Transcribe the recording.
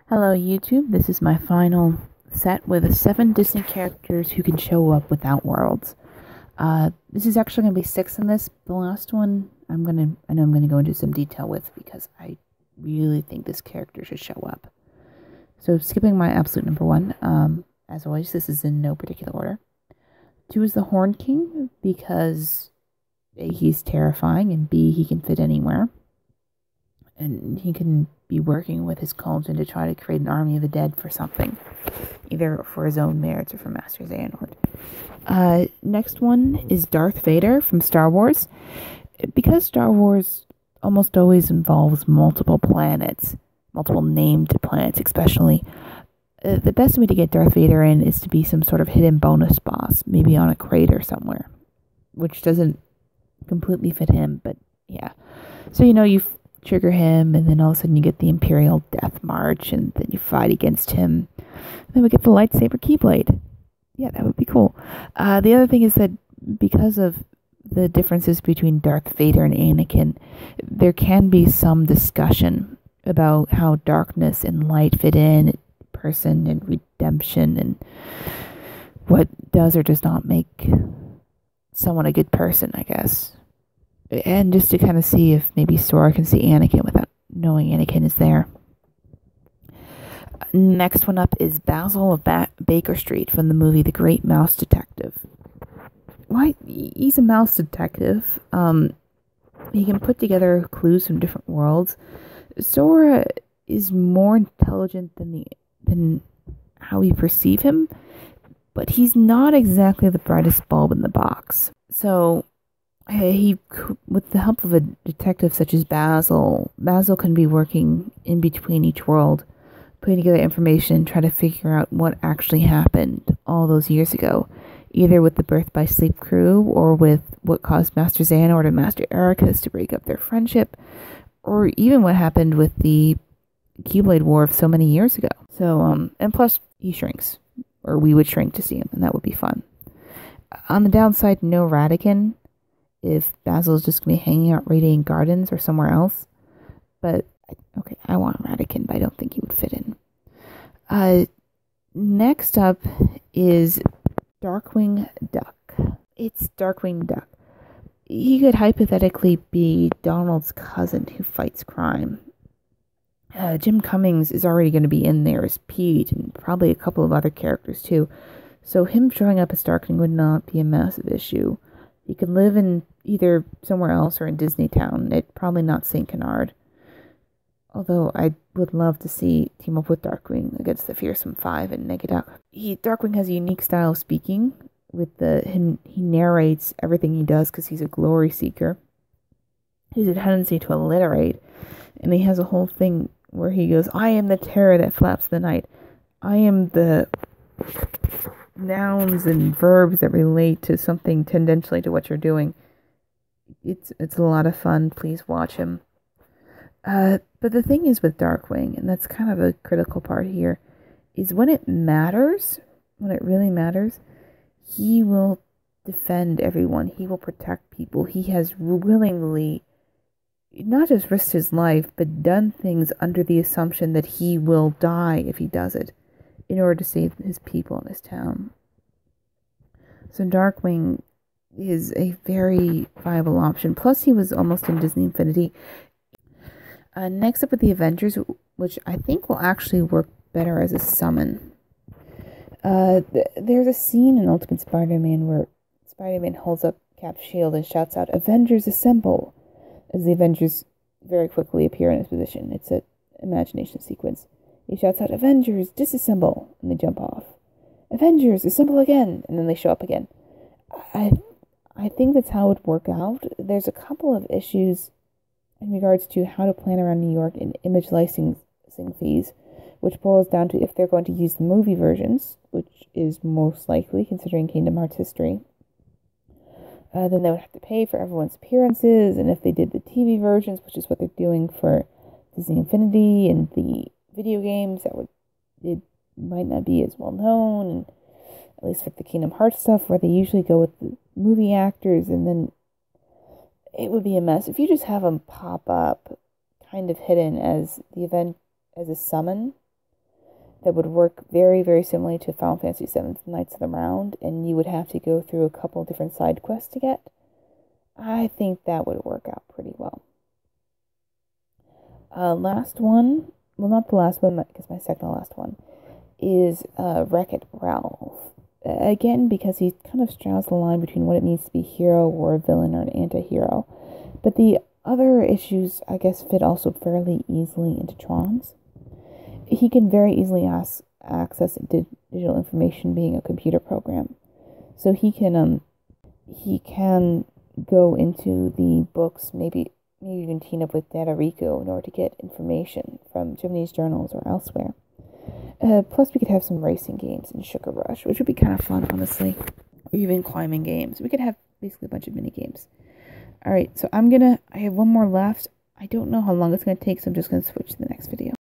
Hello YouTube, this is my final set with 7 Disney characters who can show up without worlds. This is actually going to be 6 in this. The last one I know I'm going to go into some detail with because I really think this character should show up. So skipping my absolute number 1, as always, this is in no particular order. 2 is the Horn King because A, he's terrifying, and B, he can fit anywhere. And he can be working with his cauldron to try to create an army of the dead for something, either for his own merits or for Master Xehanort. Next one is Darth Vader from Star Wars. Because Star Wars almost always involves multiple planets, multiple named planets especially, the best way to get Darth Vader in is to be some sort of hidden bonus boss, maybe on a crater somewhere, which doesn't completely fit him, but yeah. So, you trigger him, and then all of a sudden you get the Imperial Death March, and then you fight against him. Then we get the lightsaber Keyblade. Yeah, that would be cool. The other thing is that because of the differences between Darth Vader and Anakin, there can be some discussion about how darkness and light fit in, person and redemption, and what does or does not make someone a good person, I guess. And just to kind of see if maybe Sora can see Anakin without knowing Anakin is there. Next one up is Basil of Baker Street from the movie The Great Mouse Detective. Why? He's a mouse detective. He can put together clues from different worlds. Sora is more intelligent than how we perceive him, but he's not exactly the brightest bulb in the box. So he, with the help of a detective such as Basil can be working in between each world, putting together information, trying to figure out what actually happened all those years ago, either with the Birth by Sleep crew, or with what caused Master Xehanort and Master Ericus to break up their friendship, or even what happened with the Keyblade War of so many years ago. So, and plus, he shrinks, or we would shrink to see him, and that would be fun. On the downside, no Radigan, if Basil's just going to be hanging out Radiant Gardens or somewhere else. But, okay, I want Radigan, but I don't think he would fit in. Next up is Darkwing Duck. It's Darkwing Duck. He could hypothetically be Donald's cousin who fights crime. Jim Cummings is already going to be in there as Pete, and probably a couple of other characters too. So him showing up as Darkwing would not be a massive issue. He could live in either somewhere else or in Disney Town. It's probably not St. Canard. Although I would love to see team up with Darkwing against the Fearsome Five and Negaduck. Darkwing has a unique style of speaking. He narrates everything he does because he's a glory seeker. He has a tendency to alliterate, and he has a whole thing where he goes, "I am the terror that flaps the night. I am the nouns and verbs that relate to something tendentially to what you're doing." It's a lot of fun. Please watch him. But the thing is with Darkwing, and that's kind of a critical part here, is when it matters, when it really matters, he will defend everyone. He will protect people. He has willingly not just risked his life, but done things under the assumption that he will die if he does it, in order to save his people and his town. So Darkwing is a very viable option. Plus, he was almost in Disney Infinity. Next up with the Avengers, which I think will actually work better as a summon. There's a scene in Ultimate Spider-Man where Spider-Man holds up Cap's shield and shouts out, "Avengers assemble!" as the Avengers very quickly appear in his position. It's an imagination sequence. He shouts out, "Avengers, disassemble!" and they jump off. "Avengers, assemble again!" and then they show up again. I think that's how it would work out. There's a couple of issues in regards to how to plan around New York and image licensing fees, which boils down to if they're going to use the movie versions, which is most likely considering Kingdom Hearts history. Then they would have to pay for everyone's appearances, and if they did the TV versions, which is what they're doing for Disney Infinity and the video games, it might not be as well known, and at least for the Kingdom Hearts stuff, where they usually go with the movie actors, and then it would be a mess. If you just have them pop up kind of hidden as the event, as a summon, that would work very, very similarly to Final Fantasy VII Knights of the Round, and you would have to go through a couple different side quests to get. I think that would work out pretty well. Last one, well, not the last one, because my second to last one, is Wreck-It Ralph. Again, because he kind of straddles the line between what it means to be a hero or a villain or an anti-hero. But the other issues, I guess, fit also fairly easily into Tron's. He can very easily access digital information, being a computer program. So he can go into the books, maybe even team up with Data Rico in order to get information from Japanese journals or elsewhere. Plus, we could have some racing games in Sugar Rush, which would be kind of fun, honestly. Or even climbing games. We could have basically a bunch of mini games. Alright, so I have one more left. I don't know how long it's going to take, so I'm just going to switch to the next video.